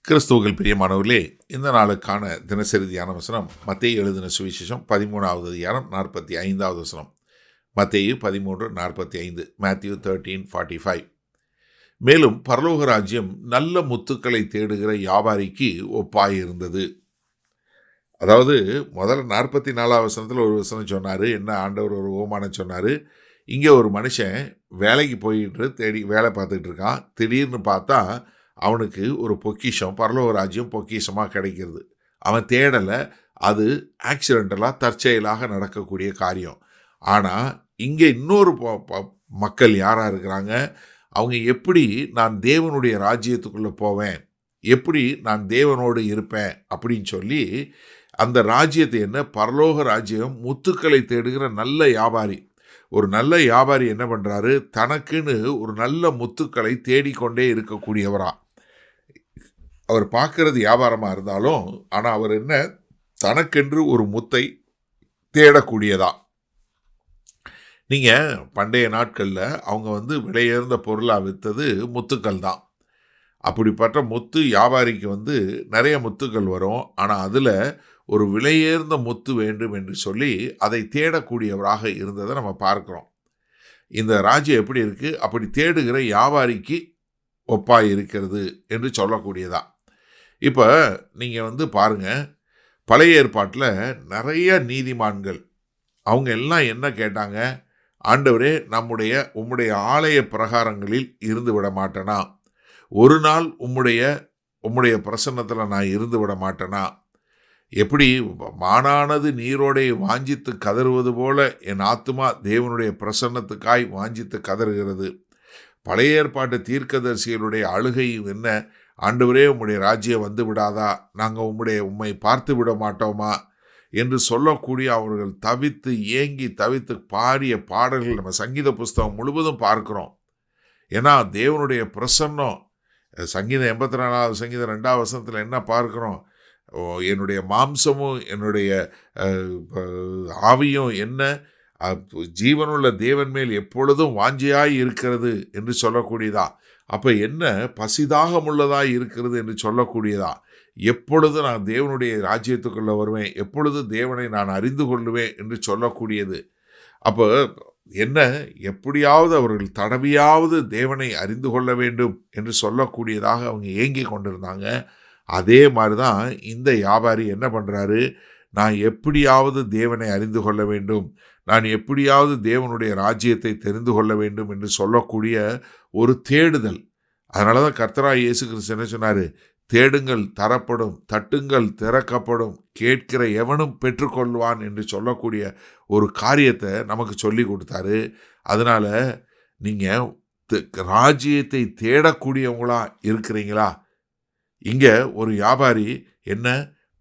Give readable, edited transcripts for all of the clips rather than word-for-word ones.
கிறிஸ்துவுக்குள் பிரியமானவர்களே, இந்த நாளுக்கான தினசரி தியான வசனம் மத்தேயு எழுதின சுவிசேஷம் 13வது அதிகாரம் 45வது வசனம். மத்தேயு 13:45, மேத்யூ 13:45. மேலும் பரலோக ராஜ்யம் நல்ல முத்துக்களை தேடுகிற வியாபாரிக்கு ஒப்பாயிருந்தது. அதாவது முதல்ல 44வது வசனத்தில் ஒரு வசனம் சொன்னார். என்ன ஆண்டவர் ஒரு ஓமானம் சொன்னார். இங்கே ஒரு மனுஷன் வேலைக்கு போயிட்டு தேடி வேலை பார்த்துட்டு இருக்கான். திடீர்னு பார்த்தா அவனுக்கு ஒரு பொக்கிஷம், பரலோக ராஜ்யம் பொக்கிஷமாக கிடைக்கிறது. அவன் தேடலை, அது ஆக்சிடென்டலாக தற்செயலாக நடக்கக்கூடிய காரியம். ஆனால் இங்கே இன்னொரு மக்கள் யாராக இருக்கிறாங்க, அவங்க எப்படி நான் தேவனுடைய ராஜ்யத்துக்குள்ளே போவேன், எப்படி நான் தேவனோடு இருப்பேன் அப்படின்னு சொல்லி அந்த ராஜ்யத்தை என்ன பரலோக ராஜ்யம் முத்துக்களை தேடுகிற நல்ல வியாபாரி. ஒரு நல்ல வியாபாரி என்ன பண்ணுறாரு, தனக்குன்னு ஒரு நல்ல முத்துக்களை தேடிக்கொண்டே இருக்கக்கூடியவரா. அவர் பார்க்கறது வியாபாரமாக இருந்தாலும், ஆனால் அவர் என்ன தனக்கென்று ஒரு முத்தை தேடக்கூடியதா. நீங்கள் பண்டைய நாட்களில் அவங்க விலையேர்ந்த பொருளாக விற்றது முத்துக்கள் தான். அப்படிப்பட்ட முத்து வியாபாரிக்கு நிறைய முத்துக்கள் வரும். ஆனால் அதில் ஒரு விலையேர்ந்த முத்து வேண்டும் என்று சொல்லி அதை தேடக்கூடியவராக இருந்ததை நம்ம பார்க்குறோம். இந்த ராஜ்யம் எப்படி இருக்குது, அப்படி தேடுகிற வியாபாரிக்கு ஒப்பாய் இருக்கிறது என்று சொல்லக்கூடியதா. இப்போ நீங்கள் பாருங்கள், பழைய ஏற்பாட்டில் நிறைய நீதிமான்கள் அவங்க எல்லாம் என்ன கேட்டாங்க, ஆண்டவரே உம்முடைய ஆலய பிரகாரங்களில் இருந்து விட மாட்டேனா, ஒரு நாள் உம்முடைய பிரசன்னத்தில் நான் இருந்து விட மாட்டேனா, எப்படி மானானது நீரோடை வாஞ்சித்து கதறுவது போல என் ஆத்துமா தேவனுடைய பிரசன்னத்துக்காய் வாஞ்சித்து கதறுகிறது. பழைய ஏற்பாட்டு தீர்க்கதரிசிகளுடைய அழுகை என்ன, ஆண்டவரே உம்முடைய ராஜ்யம் வந்து விடாதா, நாங்கள் உம்மை பார்த்து விட மாட்டோமா என்று சொல்லக்கூடிய அவர்கள் தவித்து ஏங்கி தவித்து பாடிய பாடல்கள் நம்ம சங்கீத புஸ்தகம் முழுவதும் பார்க்கிறோம். ஏன்னா தேவனுடைய பிரசன்னம், சங்கீதம் 84வது சங்கீதம் 2வது வசனத்தில் என்ன பார்க்கிறோம், என்னுடைய மாம்சமும் என்னுடைய ஆவியும் என்ன ஜீவனுள்ள தேவன் மேல் எப்பொழுதும் வாஞ்சியாய் இருக்கிறது என்று சொல்லக்கூடியதா. அப்போ என்ன பசிதாகம் உள்ளதாய் இருக்கிறது என்று சொல்லக்கூடியதா. எப்பொழுது நான் தேவனுடைய ராஜ்யத்துக்குள்ளே வருவேன், எப்பொழுது தேவனை நான் அறிந்து கொள்ளுவேன் என்று சொல்லக்கூடியது. அப்போ என்ன, எப்படியாவது அவர்கள் தடவையாவது தேவனை அறிந்து கொள்ள வேண்டும் என்று சொல்லக்கூடியதாக அவங்க ஏங்கி கொண்டிருந்தாங்க. அதே மாதிரி தான் இந்த வியாபாரி என்ன பண்ணுறாரு, நான் எப்படியாவது தேவனை அறிந்து கொள்ள வேண்டும், நான் எப்படியாவது தேவனுடைய ராஜ்யத்தை தெரிந்து கொள்ள வேண்டும் என்று சொல்லக்கூடிய ஒரு தேடுதல். அதனால தான் கர்த்தராகிய இயேசு கிறிஸ்து என்ன சொன்னார், தேடுங்கள் தரப்படும், தட்டுங்கள் திறக்கப்படும், கேட்கிற எவனும் பெற்றுக்கொள்வான் என்று சொல்லக்கூடிய ஒரு காரியத்தை நமக்கு சொல்லி கொடுத்தாரு. அதனால் நீங்கள் ராஜ்யத்தை தேடக்கூடியவங்களா இருக்கிறீங்களா? இங்கே ஒரு வியாபாரி என்ன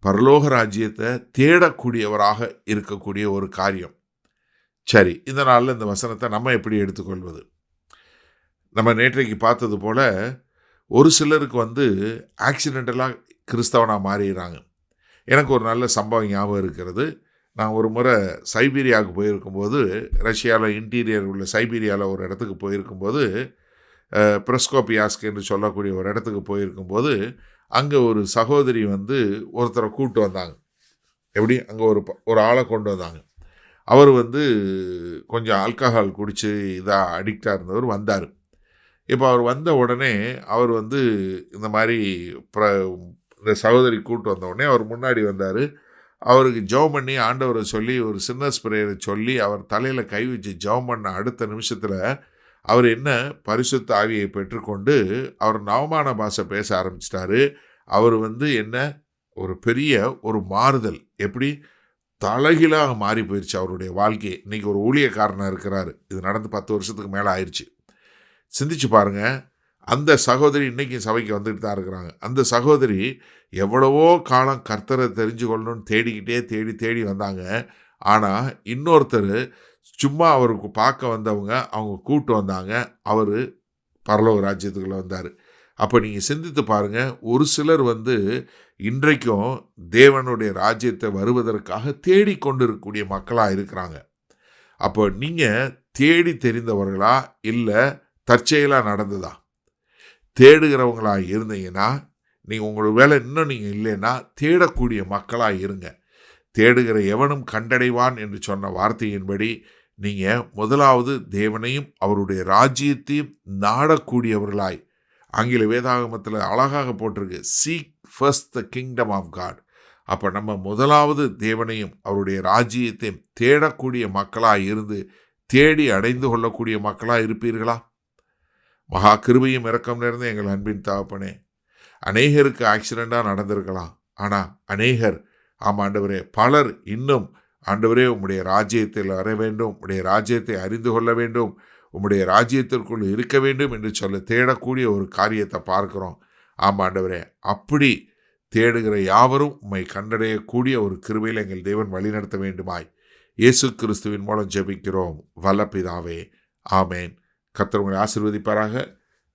பரலோக ராஜ்யத்தை தேடக்கூடியவராக இருக்கக்கூடிய ஒரு காரியம். சரி, இந்த நாளில் இந்த வசனத்தை நம்ம எப்படி எடுத்துக்கொள்வது? நம்ம நேற்றைக்கு பார்த்தது போல் ஒரு சிலருக்கு ஆக்சிடென்டலாக கிறிஸ்தவனாக மாறிடுறாங்க. எனக்கு ஒரு நல்ல சம்பவம் ஞாபகம் இருக்கிறது. நான் ஒரு முறை சைபீரியாவுக்கு போயிருக்கும்போது, ரஷ்யாவில் இன்டீரியர் உள்ள சைபீரியாவில் ஒரு இடத்துக்கு போயிருக்கும்போது, பிரஸ்கோபியாஸ்க் என்று சொல்லக்கூடிய ஒரு இடத்துக்கு போயிருக்கும்போது, அங்கே ஒரு சகோதரி ஒருத்தரை கூப்பிட்டு வந்தாங்க. எப்படி அங்கே ஒரு ஆளை கொண்டு வந்தாங்க. அவர் கொஞ்சம் ஆல்கஹால் குடித்து இதாக அடிக்டாக இருந்தவர் வந்தார். இப்போ அவர் வந்த உடனே அவர் இந்த மாதிரி இந்த சகோதரி கூப்பிட்டு வந்த உடனே அவர் முன்னாடி வந்தார். அவருக்கு ஜெபம் பண்ணி ஆண்டவரை சொல்லி ஒரு சின்னஸ் பிரேயரை சொல்லி அவர் தலையில் கை வச்சு ஜெபம் பண்ண அடுத்த நிமிஷத்தில் அவர் என்ன பரிசுத்த ஆவியை பெற்றுக்கொண்டு அவர் நவமான பாஷை பேச ஆரம்பிச்சிட்டாரு. அவர் என்ன ஒரு பெரிய ஒரு மாறுதல், எப்படி தலைகீழாக மாறி போயிடுச்சு அவருடைய வாழ்க்கையை. இன்றைக்கி ஒரு ஊழியக்காரனாக இருக்கிறாரு. இது நடந்து 10 வருஷத்துக்கு மேலே ஆயிடுச்சு. சிந்திச்சு பாருங்கள், அந்த சகோதரி இன்றைக்கி சபைக்கு வந்துட்டு தான் இருக்கிறாங்க. அந்த சகோதரி எவ்வளவோ காலம் கர்த்தரை தெரிஞ்சு கொள்ளணும்னு தேடி வந்தாங்க. ஆனால் இன்னொருத்தர் சும்மா அவருக்கு பார்க்க வந்தவங்க அவங்க கூப்பிட்டு வந்தாங்க, அவர் பரலோக ராஜ்யத்துக்குள்ளே வந்தார். அப்போ நீங்கள் சிந்தித்து பாருங்கள், ஒரு சிலர் இன்றைக்கும் தேவனுடைய ராஜ்யத்தை வருவதற்காக தேடிக்கொண்டிருக்கக்கூடிய மக்களாக இருக்கிறாங்க. அப்போ நீங்கள் தேடி தெரிந்தவர்களா இல்லை தற்செயலாக நடந்ததா? தேடுகிறவங்களாக இருந்தீங்கன்னா நீங்கள் உங்களோட வேலை இன்னும் நீங்கள் இல்லைன்னா தேடக்கூடிய மக்களாக இருங்க. தேடுகிற எவனும் கண்டடைவான் என்று சொன்ன வார்த்தையின்படி நீங்கள் முதலாவது தேவனையும் அவருடைய ராஜ்யத்தையும் நாடக்கூடியவர்களாய், ஆங்கில வேதாகமத்தில் அழகாக போட்டிருக்கு, seek first the kingdom of God. அப்போ நம்ம முதலாவது தேவனையும் அவருடைய ராஜ்யத்தையும் தேடக்கூடிய மக்களாக இருந்து தேடி அடைந்து கொள்ளக்கூடிய மக்களாக இருப்பீர்களா? மகா கிருபையும் இரக்கம் நிறைந்த எங்கள் அன்பின் தகப்பனே, அநேகருக்கு ஆக்சிடெண்ட்டாக நடந்திருக்கலாம். ஆனால் அநேகர், ஆண்டவரே, பலர் இன்னும் ஆண்டவரே உம்முடைய ராஜ்யத்தில் வர வேண்டும், உம்முடைய ராஜ்யத்தை அறிந்து கொள்ள வேண்டும், உம்முடைய ராஜ்யத்திற்குள் இருக்க வேண்டும் என்று சொல்ல தேடக்கூடிய ஒரு காரியத்தை பார்க்கிறோம். ஆண்டவரே, அப்படி தேடுகிற யாவரும் உம்மை கண்டடையக்கூடிய ஒரு கிருபையில் எங்கள் தேவன் வழிநடத்த வேண்டுமாய் இயேசு கிறிஸ்துவின் மூலம் ஜெபிக்கிறோம் வல்ல பிதாவே, ஆமேன். கர்த்தர் உங்களை ஆசீர்வதிப்பாராக.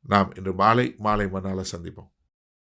நாம் இன்று மாலை மன்னால சந்திப்போம்.